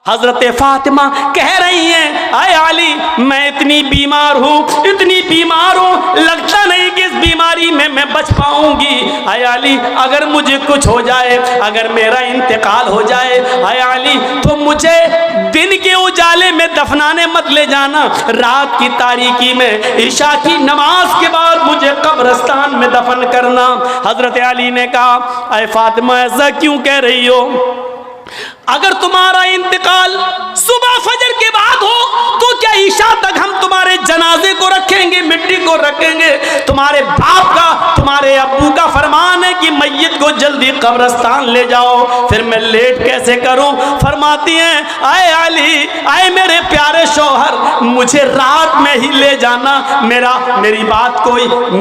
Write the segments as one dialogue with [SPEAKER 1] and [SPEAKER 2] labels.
[SPEAKER 1] हजरत फातिमा कह रही हैं, आए अली मैं इतनी बीमार हूँ, इतनी बीमार हूँ, लगता नहीं कि इस बीमारी में मैं बच पाऊंगी। आए अली अगर मुझे कुछ हो जाए, अगर मेरा इंतकाल हो जाए, आए अली तो मुझे दिन के उजाले में दफनाने मत ले जाना, रात की तारीकी में ईशा की नमाज के बाद मुझे कब्रिस्तान में दफन करना। हजरत अली ने कहा, आए फातिमा ऐसा क्यों कह रही हो? अगर तुम्हारा इंतकाल सुबह फजर के बाद हो तो क्या ईशा तक हम तुम्हारे जनाजे को रखेंगे, मिट्टी को रखेंगे? तुम्हारे बाप का, तुम्हारे अब्बू का फरमान है कि मैयत को जल्दी कब्रिस्तान ले जाओ, फिर मैं लेट कैसे करूं? फरमाती हैं, आए अली, आए मेरे प्यारे शौहर, मुझे रात में ही ले जाना, मेरी बात को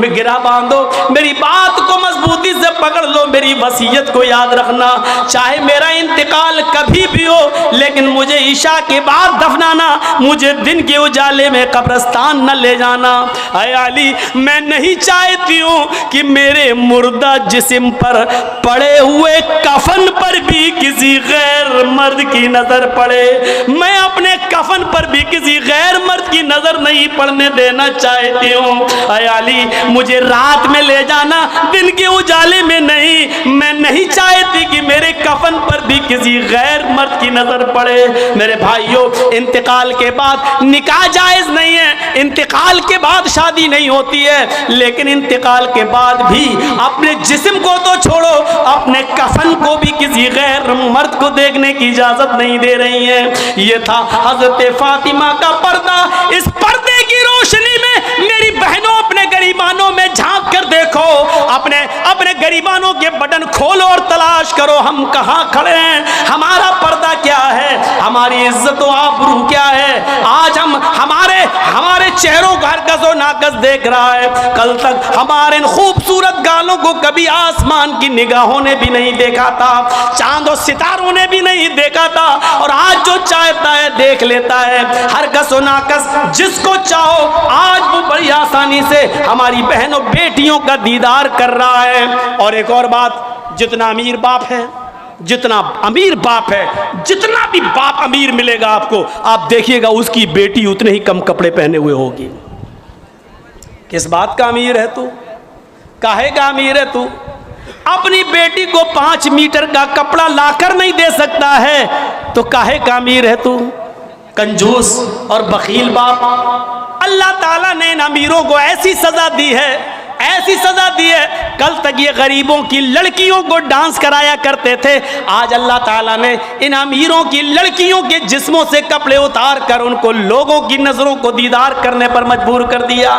[SPEAKER 1] गिरा बांधो, मेरी बात को मजबूती से पकड़ लो, मेरी वसीयत को याद रखना, चाहे मेरा इंतकाल कभी भी हो, लेकिन मुझे ईशा के बाद दफनाना, मुझे दिन के उजाले में कब्रिस्तान न ले जाना। ऐ अली मैं नहीं चाहती हूँ कि मेरे मुर्दा जिस्म पर पड़े हुए कफन पर भी किसी गैर मर्द की नजर पड़े, मैं अपने कफन पर भी किसी गैर मर्द की नजर नहीं पड़ने देना चाहती हूँ। ऐ अली मुझे रात में ले जाना, दिन के उजाले में नहीं, मैं नहीं चाहती कि मेरे कफन पर भी किसी गैर मर्द की नजर पड़े। मेरे भाइयों, इंतकाल के बाद निकाह जायज नहीं है, इंतकाल के बाद शादी नहीं होती है, लेकिन इंतकाल के बाद भी अपने जिस्म को तो छोड़ो, अपने कफन को भी किसी गैर मर्द को देखने की इजाजत नहीं दे रही है। ये था हजरत फातिमा का पर्दा। इस पर्दे की रोशनी में मेरी बहनों, अपने गरीबानों में झांक कर देखो, अपने गरीबानों के बटन खोलो और तलाश करो हम कहाँ खड़े हैं, हमारा पर्दा क्या है, हमारी इज्जत और आबरू क्या है। आज हमारे चेहरों का हर गज़ो नाकस देख रहा है। कल तक हमारे इन खूबसूरत गालों को कभी आसमान की निगाहों ने भी नहीं देखा था, चांद और सितारों ने भी नहीं देखा था, और आज जो चाहता है देख लेता है। हर गज़ो नाकस जिसको चाहो आज वो बड़ी आसानी से हमारी बहनों बेटियों का दीदार कर रहा है। और एक और बात, जितना अमीर बाप है, जितना अमीर बाप है, जितना भी बाप अमीर मिलेगा आपको, आप देखिएगा उसकी बेटी उतने ही कम कपड़े पहने हुए होगी। किस बात का अमीर है तू? काहे का अमीर है तू? अपनी बेटी को 5 मीटर का कपड़ा लाकर नहीं दे सकता है तो काहे का अमीर है तू? कंजूस और बखील बाप। अल्लाह ताला ने इन अमीरों को ऐसी सजा दी है, ऐसी सजा दी है। कल तक ये गरीबों की लड़कियों को डांस कराया करते थे, आज अल्लाह ताला ने इन अमीरों की लड़कियों के जिस्मों से कपड़े उतार कर उनको लोगों की नजरों को दीदार करने पर मजबूर कर दिया।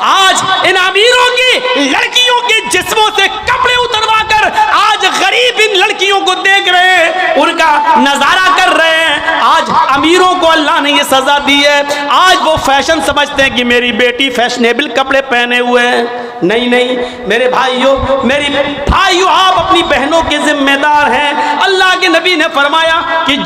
[SPEAKER 1] आज इन अमीरों की लड़कियों के जिस्मों से कपड़े उतरवा कर आज गरीब इन लड़कियों को देख रहे हैं, उनका नजारा कर रहे हैं। आज अमीरों को अल्लाह ने ये सजा दी है। आज वो फैशन समझते हैं कि मेरी बेटी फैशनेबल कपड़े पहने हुए हैं। नहीं नहीं मेरे भाइयों, आप अपनी बहनों के जिम्मेदार हैं। अल्लाह के नबी ने फरमाया कि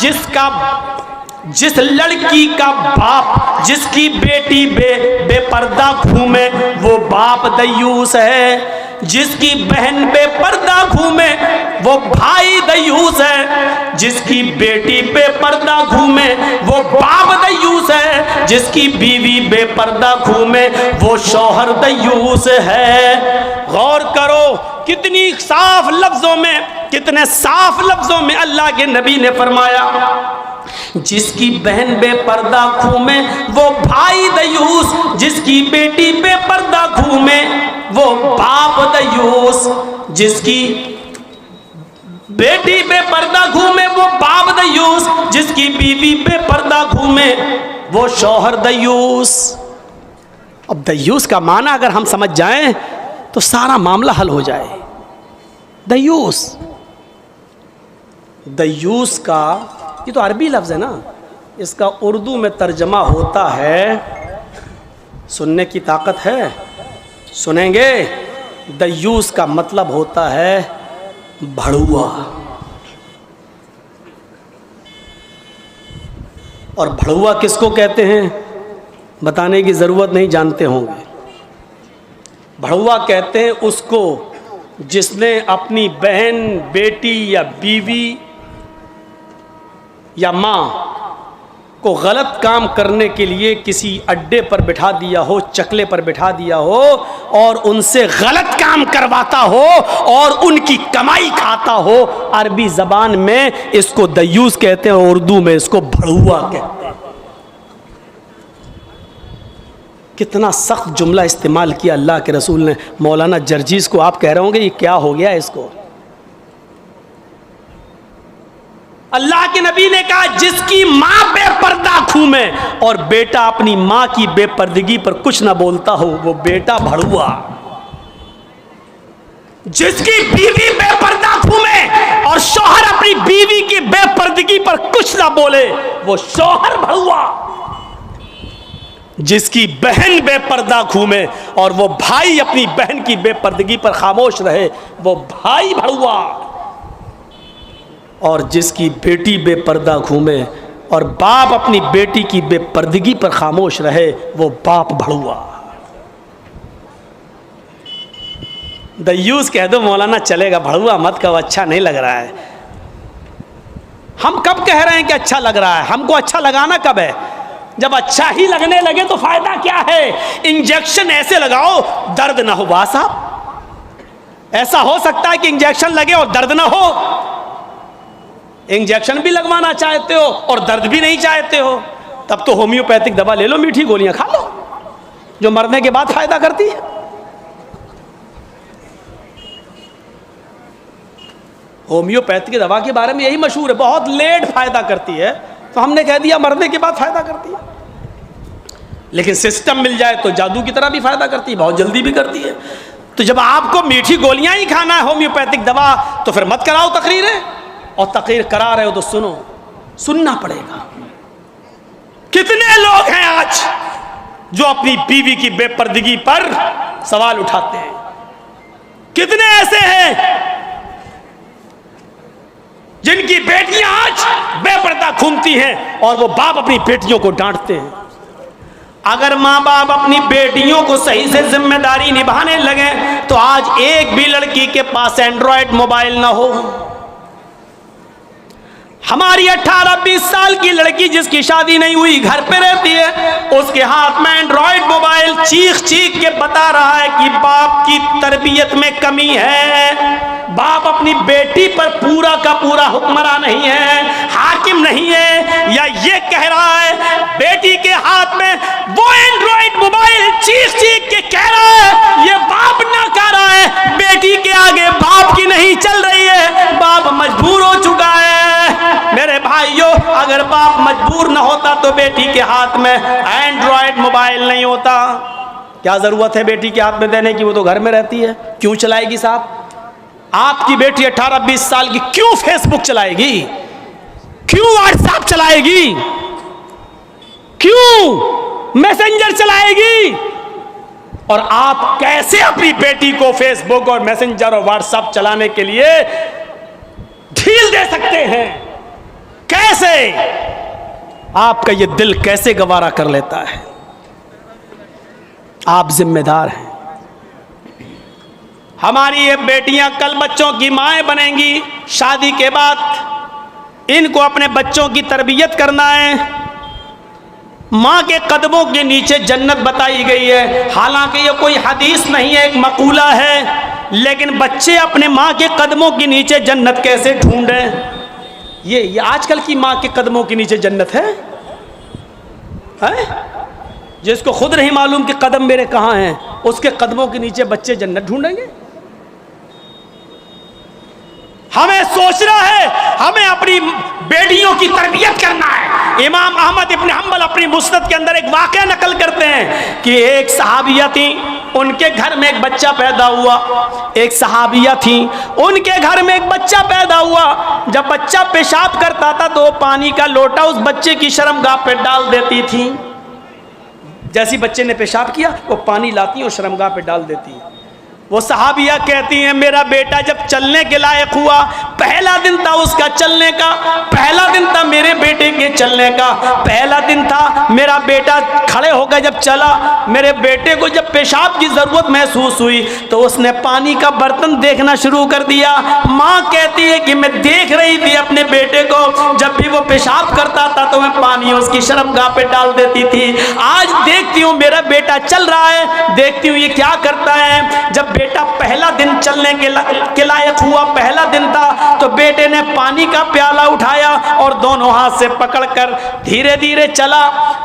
[SPEAKER 1] जिस लड़की का बाप, जिसकी बेटी बेपर्दा घूमे वो बाप दयूस है, जिसकी बहन बेपर्दा घूमे वो भाई दयूस है, जिसकी बेटी बेपर्दा घूमे वो बाप दयूस है, जिसकी बीवी बेपर्दा घूमे वो शौहर दयूस है। गौर करो कितनी साफ लफ्जों में, कितने साफ लफ्जों में अल्लाह के नबी ने फरमाया, जिसकी बहन बेपर्दा घूमे वो भाई दयूस, जिसकी बेटी बेपर्दा घूमे वो बाप दयूस, जिसकी बेटी बेपर्दा घूमे वो बाप दयूस, जिसकी बीवी बेपर्दा घूमे वो शौहर दयूस। अब दयूस का माना अगर हम समझ जाएं तो सारा मामला हल हो जाए। दयूस का ये तो अरबी लफ्ज़ है ना, इसका उर्दू में तर्जमा होता है, सुनने की ताकत है? सुनेंगे? दयूस का मतलब होता है भड़ुआ। और भड़ुआ किसको कहते हैं बताने की ज़रूरत नहीं, जानते होंगे। भड़ुआ कहते हैं उसको जिसने अपनी बहन, बेटी या बीवी या माँ को गलत काम करने के लिए किसी अड्डे पर बिठा दिया हो, चकले पर बिठा दिया हो और उनसे गलत काम करवाता हो और उनकी कमाई खाता हो, अरबी जबान में इसको दयूस कहते हैं, उर्दू में इसको भड़ुआ कहते हैं। कितना सख्त जुमला इस्तेमाल किया अल्लाह के रसूल ने। मौलाना जर्जीस को आप कह रहे होंगे ये क्या हो गया इसको। अल्लाह के नबी ने कहा जिसकी मां बेपर्दा घूमे और बेटा अपनी मां की बेपर्दगी पर कुछ ना बोलता हो वो बेटा भड़ुआ। जिसकी बीवी बेपर्दा घूमे और शौहर अपनी बीवी की बेपर्दगी पर कुछ ना बोले वो शौहर भड़ुआ। जिसकी बहन बेपर्दा घूमे और वो भाई अपनी बहन की बेपर्दगी पर खामोश रहे वो भाई भड़ुआ। और जिसकी बेटी बेपर्दा घूमे और बाप अपनी बेटी की बेपर्दगी पर खामोश रहे वो बाप भड़ुआ। दयूस कह दो मौलाना चलेगा, भड़ुआ मत कहो, अच्छा नहीं लग रहा है। हम कब कह रहे हैं कि अच्छा लग रहा है? हमको अच्छा लगाना कब है? जब अच्छा ही लगने लगे तो फायदा क्या है? इंजेक्शन ऐसे लगाओ दर्द ना हो। बात साहब, ऐसा हो सकता है कि इंजेक्शन लगे और दर्द ना हो? इंजेक्शन भी लगवाना चाहते हो और दर्द भी नहीं चाहते हो, तब तो होम्योपैथिक दवा ले लो, मीठी गोलियां खा लो जो मरने के बाद फायदा करती है। होम्योपैथिक दवा के बारे में यही मशहूर है, बहुत लेट फायदा करती है, तो हमने कह दिया मरने के बाद फायदा करती है। लेकिन सिस्टम मिल जाए तो जादू की तरह भी फायदा करती है, बहुत जल्दी भी करती है। तो जब आपको मीठी गोलियां ही खाना है होम्योपैथिक दवा, तो फिर मत कराओ तकरीरें, और तकरीर करा रहे हो तो सुनो, सुनना पड़ेगा। कितने लोग हैं आज जो अपनी बीवी की बेपर्दगी पर सवाल उठाते हैं? कितने ऐसे हैं जिनकी बेटियां आज बेपर्दा घूमती हैं और वो बाप अपनी बेटियों को डांटते हैं? अगर माँ बाप अपनी बेटियों को सही से जिम्मेदारी निभाने लगे तो आज एक भी लड़की के पास एंड्रॉयड मोबाइल ना हो। हमारी 18-20 साल की लड़की जिसकी शादी नहीं हुई घर पे रहती है, उसके हाथ में एंड्रॉयड मोबाइल चीख चीख के बता रहा है कि बाप की तरबियत में कमी है, बाप अपनी बेटी पर पूरा का पूरा हुक्मरान नहीं है, हाकिम नहीं है। या ये कह रहा है बेटी के हाथ में वो एंड्रॉयड मोबाइल चीख चीख के कह रहा है ये बाप ना कह रहा है, बेटी के आगे बाप की नहीं चल रही है, बाप मजबूर हो चुका है। मेरे भाइयों, अगर बाप मजबूर न होता तो बेटी के हाथ में एंड्रॉयड मोबाइल नहीं होता। क्या जरूरत है बेटी के हाथ में देने की? वो तो घर में रहती है, क्यों चलाएगी साहब? आपकी बेटी 18-20 साल की क्यों फेसबुक चलाएगी? क्यों व्हाट्सएप चलाएगी? क्यों मैसेंजर चलाएगी? और आप कैसे अपनी बेटी को फेसबुक और मैसेंजर और व्हाट्सएप चलाने के लिए ढील दे सकते हैं? कैसे? आपका ये दिल कैसे गवारा कर लेता है? आप जिम्मेदार हैं। हमारी ये बेटियां कल बच्चों की माएं बनेंगी, शादी के बाद इनको अपने बच्चों की तरबियत करना है। माँ के कदमों के नीचे जन्नत बताई गई है, हालांकि ये कोई हदीस नहीं है, एक मकूला है, लेकिन बच्चे अपने माँ के कदमों के नीचे जन्नत कैसे ढूंढें? ये आजकल की माँ के कदमों के नीचे जन्नत है? जिसको खुद नहीं मालूम कि कदम मेरे कहाँ हैं, उसके कदमों के नीचे बच्चे जन्नत ढूंढेंगे? हमें सोचना है, हमें अपनी बेटियों की तरबियत करना है। इमाम अहमद इब्न हंबल अपनी मुस्नद के अंदर एक वाक़या नकल करते हैं कि एक सहाबिया थी, उनके घर में एक बच्चा पैदा हुआ। एक सहाबिया थी, उनके घर में एक बच्चा पैदा हुआ। जब बच्चा पेशाब करता था तो पानी का लोटा उस बच्चे की शर्मगाह पे डाल देती थी। जैसे बच्चे ने पेशाब किया वो पानी लाती और शर्मगाह पे डाल देती। वो सहाबिया कहती हैं मेरा बेटा जब चलने के लायक हुआ, पहला दिन था उसका चलने का, पहला दिन था मेरे बेटे के चलने का, पहला दिन था मेरा बेटा खड़े होकर जब चला, मेरे बेटे को जब पेशाब की ज़रूरत महसूस हुई तो उसने पानी का बर्तन देखना शुरू कर दिया। माँ कहती है कि मैं देख रही थी अपने बेटे को, जब भी वो पेशाब करता था तो मैं पानी उसकी शर्मगाह पे डाल देती थी। आज देखती हूँ मेरा बेटा चल रहा है, देखती हूँ ये क्या करता है। जब बेटा पहला दिन चलने के लायक हुआ, पहला दिन था, तो बेटे ने पानी का प्याला उठाया और दोनों हाथ से पकड़कर धीरे धीरे चला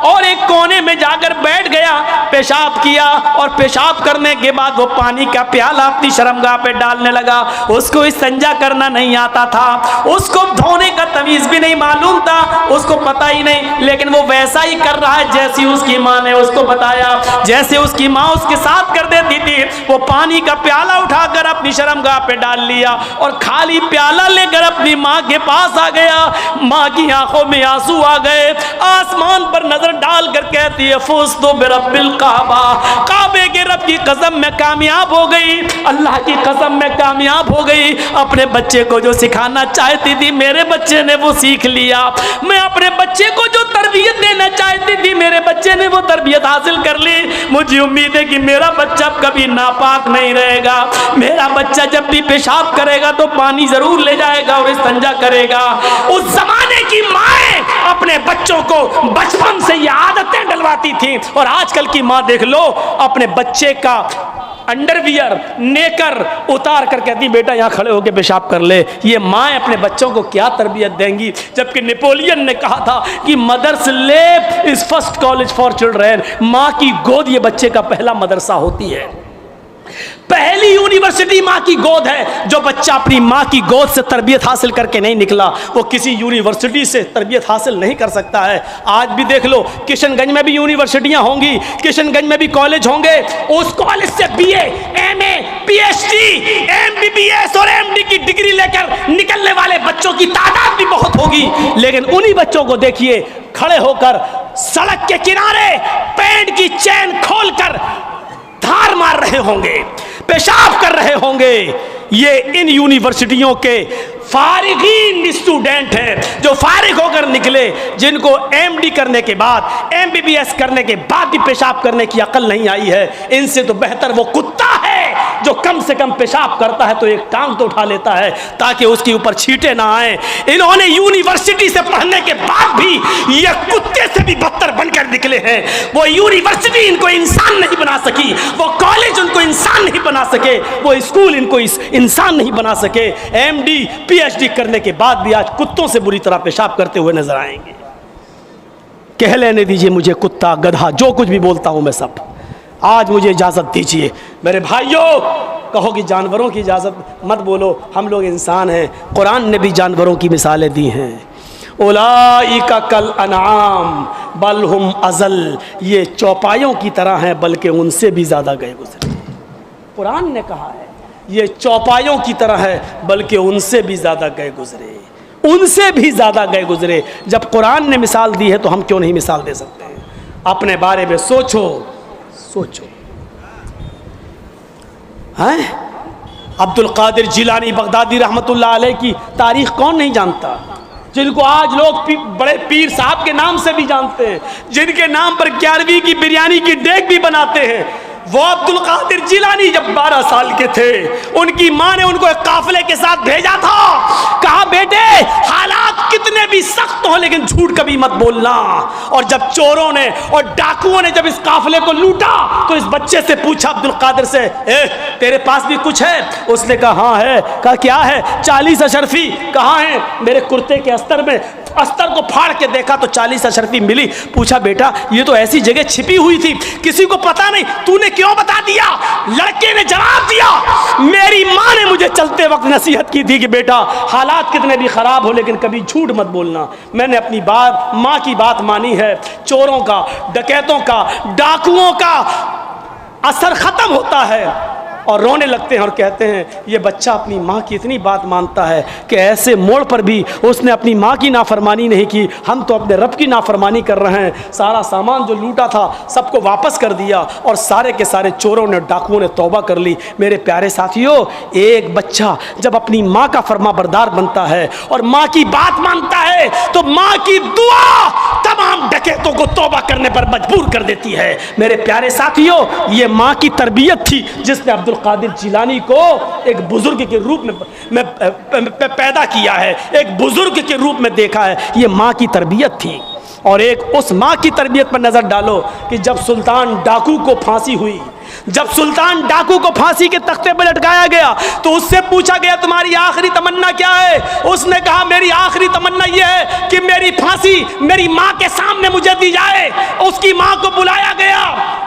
[SPEAKER 1] और एक कोने में जाकर बैठ गया, पेशाब किया और पेशाब करने के बाद वो पानी का प्याला अपनी शर्मगाह पे डालने लगा। उसको इस्तिंजा करना नहीं आता था, उसको धोने का तमीज भी नहीं मालूम था, उसको पता ही नहीं, लेकिन वो वैसा ही कर रहा है जैसी उसकी माँ ने उसको बताया, जैसे उसकी माँ उसके साथ कर देती थी। वो पानी का प्याला उठाकर अपनी शर्मगाह पे डाल लिया और खाली प्याला लेकर अपनी माँ के पास आ गया। माँ की आंखों में आंसू आ गए, आसमान पर नजर डालकर कहती है फुज़्तु बिरब्बिल काबा, काबे के रब की कसम में कामयाब हो गई, अल्लाह की कसम में कामयाब हो गई। अपने बच्चे को जो सिखाना चाहती थी मेरे बच्चे ने वो सीख लिया, मैं अपने बच्चे को जो तरबियत देना चाहती थी मेरे बच्चे ने वो तरबियत हासिल कर ली। मुझे उम्मीद है कि मेरा बच्चा कभी नापाक नहीं रहेगा, मेरा बच्चा जब भी पेशाब करेगा तो पानी जरूर ले जाएगा और इस्तिंजा करेगा। उस जमाने की माएँ अपने बच्चों को बचपन से ये आदतें डलवाती थी, और आजकल की माँ देख लो अपने बच्चे का अंडरवियर नेकर उतार कर कहती बेटा यहाँ खड़े होकर पेशाब कर ले। ये माँ अपने बच्चों को क्या तरबियत देंगी, जबकि नेपोलियन ने कहा था कि mother's lap is first college for children, माँ की गोद ये बच्चे का पहला मदरसा होती है, पहली यूनिवर्सिटी माँ की गोद है। जो बच्चा अपनी माँ की गोद से तरबियत हासिल करके नहीं निकला वो किसी यूनिवर्सिटी से तरबियत हासिल नहीं कर सकता है। आज भी देख लो किशनगंज में भी यूनिवर्सिटियाँ होंगी, किशनगंज में भी कॉलेज होंगे, उस कॉलेज से BA, MA, PhD, MBBS और MD की डिग्री लेकर निकलने वाले बच्चों की तादाद भी बहुत होगी, लेकिन उन्हीं बच्चों को देखिए खड़े होकर सड़क के किनारे पैंट की चैन खोलकर धार मार रहे होंगे, पेशाब कर रहे होंगे। ये इन यूनिवर्सिटियों के फारिगीन स्टूडेंट हैं जो फारिग होकर निकले, जिनको MD करने के बाद MBBS करने के बाद भी पेशाब करने की अकल नहीं आई है। इनसे तो बेहतर वो कुत्ता है जो कम से कम पेशाब करता है तो एक टांग तो उठा लेता है ताकि उसके ऊपर छींटे ना आए। इन्होंने यूनिवर्सिटी से पढ़ने के बाद भी ये कुत्ते से भी बदतर बनकर निकले हैं। वो यूनिवर्सिटी इनको इंसान नहीं बना सकी, वो कॉलेज उनको इंसान नहीं बना सके, वो स्कूल इनको इंसान नहीं बना सके। MD PhD करने के बाद भी आज कुत्तों से बुरी तरह पेशाब करते हुए नजर आएंगे। कह लेने दीजिए मुझे कुत्ता गधा जो कुछ भी बोलता हूं मैं सब, आज मुझे इजाज़त दीजिए। मेरे भाइयों कहो कि जानवरों की इजाज़त मत बोलो, हम लोग इंसान हैं। कुरान ने भी जानवरों की मिसालें दी हैं, उलाइका कल अनाम बल हुम अज़ल, ये चौपायों की तरह हैं बल्कि उनसे भी ज़्यादा गए गुजरे। कुरान ने कहा है ये चौपायों की तरह है बल्कि उनसे भी ज़्यादा गए गुजरे, उनसे भी ज़्यादा गए गुजरे। जब कुरान ने मिसाल दी है तो हम क्यों नहीं मिसाल दे सकते हैं? अपने बारे में सोचो सोचो। हैं अब्दुल कादिर जिलानी बगदादी रहमतुल्लाह अलैह की तारीख कौन नहीं जानता, जिनको आज लोग बड़े पीर साहब के नाम से भी जानते हैं, जिनके नाम पर 11वीं की बिरयानी की डेग भी बनाते हैं। वो अब्दुल कादिर जिलानी जब 12 साल के थे उनकी माँ ने उनको एक काफिले के साथ भेजा था, कहा बेटे हालात कितने भी सख्त हो लेकिन झूठ कभी मत बोलना। और जब चोरों ने और डाकुओं ने जब इस काफिले को लूटा तो इस बच्चे से पूछा अब्दुल कादिर से, तेरे पास भी कुछ है? उसने कहा हाँ है। कहा क्या है? 40 अशरफी। कहाँ है? मेरे कुर्ते के अस्तर में। अस्तर को फाड़ के देखा तो 40 अशरफी मिली। पूछा बेटा ये तो ऐसी जगह छिपी हुई थी किसी को पता नहीं, तूने क्यों बता दिया? लड़के ने जवाब दिया मेरी माँ ने मुझे चलते वक्त नसीहत की थी कि बेटा हालात कितने भी खराब हो लेकिन कभी झूठ मत बोलना। मैंने अपनी बात माँ की बात मानी है। चोरों का, डकैतों का, डाकुओं का असर खत्म होता है और रोने लगते हैं और कहते हैं ये बच्चा अपनी माँ की इतनी बात मानता है कि ऐसे मोड़ पर भी उसने अपनी माँ की नाफरमानी नहीं की, हम तो अपने रब की नाफरमानी कर रहे हैं। सारा सामान जो लूटा था सबको वापस कर दिया और सारे के सारे चोरों ने, डाकुओं ने तौबा कर ली। मेरे प्यारे साथियों, एक बच्चा जब अपनी माँ का फरमाबरदार बनता है और माँ की बात मानता है तो माँ की दुआ तमाम डकैतों को तौबा करने पर मजबूर कर देती है। मेरे प्यारे साथियों, ये माँ की तरबियत थी जिसने अब्दुल कादिर जिलानी को एक बुजुर्ग के रूप में पैदा किया है, एक बुजुर्ग के रूप में देखा है। ये माँ की तरबियत थी। और एक उस माँ की तरबियत पर नज़र डालो कि जब सुल्तान डाकू को फांसी हुई, जब सुल्तान डाकू को फांसी के तख्ते पर लटकाया गया तो उससे पूछा गया तुम्हारी आखिरी तमन्ना क्या है? उसने कहा मेरी आखिरी तमन्ना यह है कि मेरी फांसी मेरी माँ के सामने मुझे दी जाए। उसकी माँ को बुलाया गया,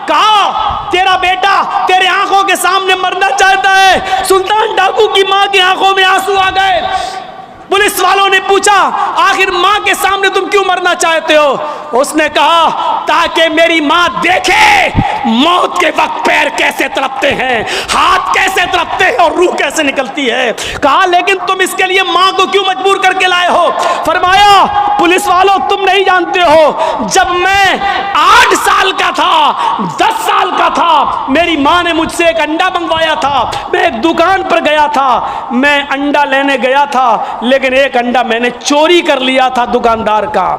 [SPEAKER 1] कहा तेरा बेटा तेरे आंखों के सामने मरना चाहता है। सुल्तान डाकू की माँ की आंखों में आंसू आ गए। पुलिस वालों ने पूछा आखिर माँ के सामने तुम क्यों मरना चाहते हो? उसने कहा ताकि मेरी माँ देखे मौत के वक्त पैर कैसे तड़पते हैं, हाथ कैसे तड़पते हैं और रूह कैसे निकलती है। कहा लेकिन तुम इसके लिए माँ को क्यों मजबूर करके लाए हो? फरमाया पुलिस वालों तुम नहीं जानते हो, जब मैं 8 साल का था, 10 साल का था, मेरी माँ ने मुझसे एक अंडा मंगवाया था। मैं एक दुकान पर गया था, मैं अंडा लेने गया था, लेकिन एक अंडा मैंने चोरी कर लिया था दुकानदार का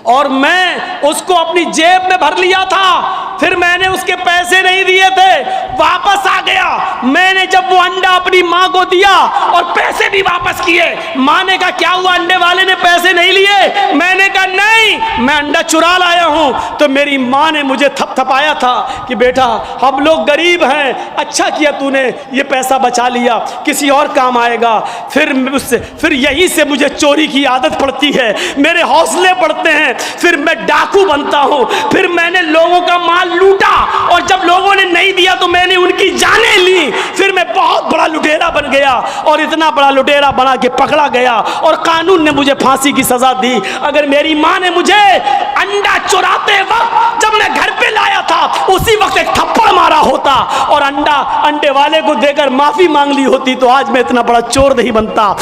[SPEAKER 1] और मैं उसको अपनी जेब में भर लिया था। फिर मैंने उसके पैसे नहीं दिए थे, वापस आ गया। मैंने जब वो अंडा अपनी माँ को दिया और पैसे भी वापस किए, माँ ने कहा क्या हुआ, अंडे वाले ने पैसे नहीं लिए? मैंने कहा नहीं, मैं अंडा चुरा लाया हूँ। तो मेरी माँ ने मुझे थपथपाया था कि बेटा हम लोग गरीब हैं, अच्छा किया तूने ये पैसा बचा लिया, किसी और काम आएगा। फिर यहीं से मुझे चोरी की आदत पड़ती है, मेरे हौसले बढ़ते हैं, फिर मैं डाकू बनता हूं। फिर मैंने लोगों का माल लूटा और जब लोगों ने नहीं दिया तो मैंने उनकी जानें ली। फिर मैं बहुत बड़ा लुटेरा बन गया और इतना बड़ा लुटेरा बना के पकड़ा गया और कानून ने मुझे फांसी की सजा दी। अगर मेरी माँ ने मुझे अंडा चुराते वक्त जब मैं घर पे लाया था उसी वक्त एक थप्पड़ मारा होता और अंडे वाले को देकर माफी मांग ली होती तो आज मैं इतना बड़ा चोर नहीं बनता,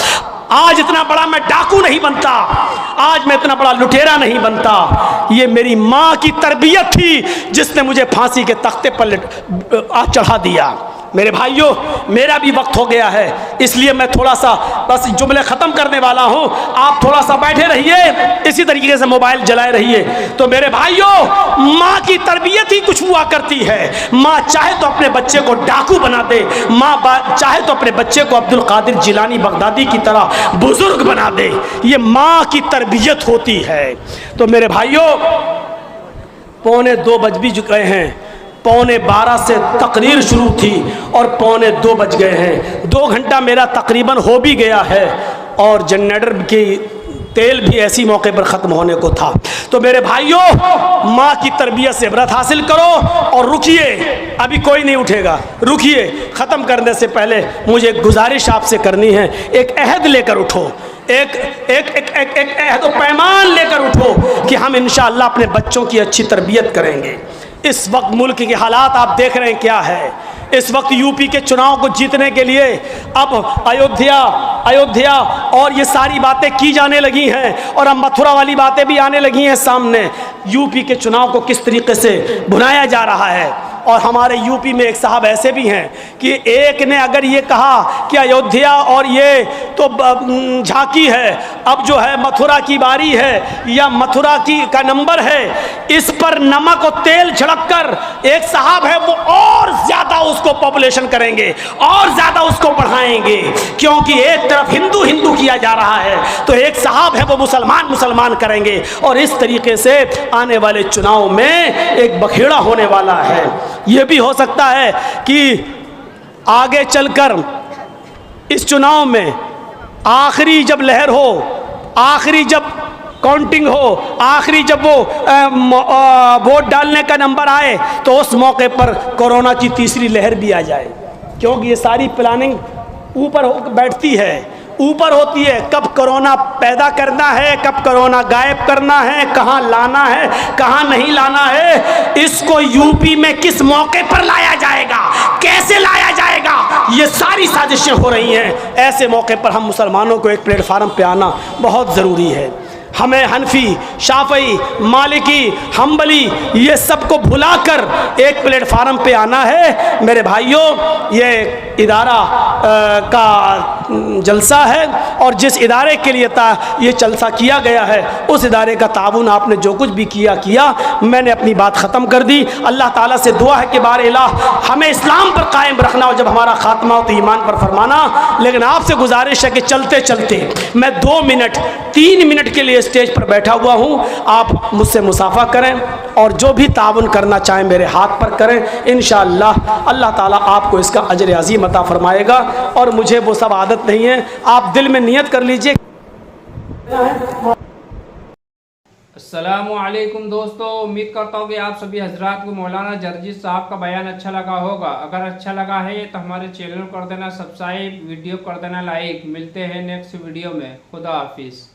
[SPEAKER 1] आज इतना बड़ा मैं डाकू नहीं बनता, आज मैं इतना बड़ा लुटेरा नहीं बनता। ये मेरी माँ की तरबियत थी जिसने मुझे फांसी के तख्ते पर चढ़ा दिया। मेरे भाइयों, मेरा भी वक्त हो गया है, इसलिए मैं थोड़ा सा बस जुमले ख़त्म करने वाला हूँ। आप थोड़ा सा बैठे रहिए, इसी तरीके से मोबाइल जलाए रहिए। तो मेरे भाइयों, माँ की तरबियत ही कुछ हुआ करती है। माँ चाहे तो अपने बच्चे को डाकू बना दे, माँ चाहे तो अपने बच्चे को अब्दुल कादिर जिलानी बगदादी की तरह बुजुर्ग बना दे। ये माँ की तरबियत होती है। तो मेरे भाइयों, 11:45 बज भी चुके हैं, 11:45 से तकरीर शुरू थी और 11:45 बज गए हैं। 2 घंटा मेरा तकरीबन हो भी गया है और जनरेटर की तेल भी ऐसी मौके पर ख़त्म होने को था। तो मेरे भाइयों, माँ की तरबियत से इबरत हासिल करो और रुकिए, अभी कोई नहीं उठेगा, रुकिए। ख़त्म करने से पहले मुझे एक गुजारिश आपसे करनी है, एक अहद लेकर उठो, एक अहद व पैमान लेकर उठो कि हम इंशाअल्लाह अपने बच्चों की अच्छी तरबियत करेंगे। इस वक्त मुल्क के हालात आप देख रहे हैं क्या है। इस वक्त यूपी के चुनाव को जीतने के लिए अब अयोध्या और ये सारी बातें की जाने लगी हैं और अब मथुरा वाली बातें भी आने लगी हैं सामने। यूपी के चुनाव को किस तरीके से भुनाया जा रहा है। और हमारे यूपी में एक साहब ऐसे भी हैं कि एक ने अगर ये कहा कि अयोध्या और ये तो झांकी है, अब जो है मथुरा की बारी है या मथुरा का नंबर है, इस पर नमक और तेल छिड़क कर एक साहब है वो और ज़्यादा उसको पॉपुलेशन करेंगे और ज़्यादा उसको बढ़ाएंगे, क्योंकि एक तरफ हिंदू हिंदू किया जा रहा है तो एक साहब है वो मुसलमान मुसलमान करेंगे। और इस तरीके से आने वाले चुनाव में एक बखेड़ा होने वाला है। ये भी हो सकता है कि आगे चलकर इस चुनाव में आखिरी जब लहर हो, आखिरी जब काउंटिंग हो, आखिरी जब वो वोट डालने का नंबर आए तो उस मौके पर कोरोना की तीसरी लहर भी आ जाए, क्योंकि ये सारी प्लानिंग ऊपर बैठती है, ऊपर होती है। कब कोरोना पैदा करना है, कब कोरोना गायब करना है, कहाँ लाना है, कहाँ नहीं लाना है, इसको यूपी में किस मौके पर लाया जाएगा, कैसे लाया जाएगा, ये सारी साजिशें हो रही हैं। ऐसे मौके पर हम मुसलमानों को एक प्लेटफार्म पे आना बहुत ज़रूरी है। हमें हनफी, शाफई, मालिकी, हम्बली ये सबको भुलाकर एक प्लेटफार्म पे आना है। मेरे भाइयों, ये इदारा का जलसा है और जिस इदारे के लिए ये जलसा किया गया है उस इदारे का ताउन आपने जो कुछ भी किया। मैंने अपनी बात ख़त्म कर दी। अल्लाह ताला से दुआ है कि बार इलाह हमें इस्लाम पर कायम रखना और जब हमारा ख़ात्मा हो तो ईमान पर फरमाना। लेकिन आपसे गुजारिश है कि चलते चलते मैं 2 मिनट 3 मिनट के लिए स्टेज पर बैठा हुआ हूँ, आप मुझसे मुसाफा करें और जो भी ताउन करना चाहें मेरे हाथ पर करें। इंशाअल्लाह अल्लाह ताला आपको इसका अजर अज़ीम अता फरमाएगा। और मुझे वो सब आदत नहीं है, आप दिल में नियत कर लीजिए।
[SPEAKER 2] अस्सलामुअलैकुम दोस्तों, उम्मीद करता हूँ कि आप सभी हजरात को मौलाना जर्जिस साहब का बयान अच्छा लगा होगा। अगर अच्छा लगा है तो हमारे चैनल को कर देना सब्सक्राइब, वीडियो कर देना लाइक। मिलते हैं नेक्स्ट वीडियो में। खुदा हाफिज़।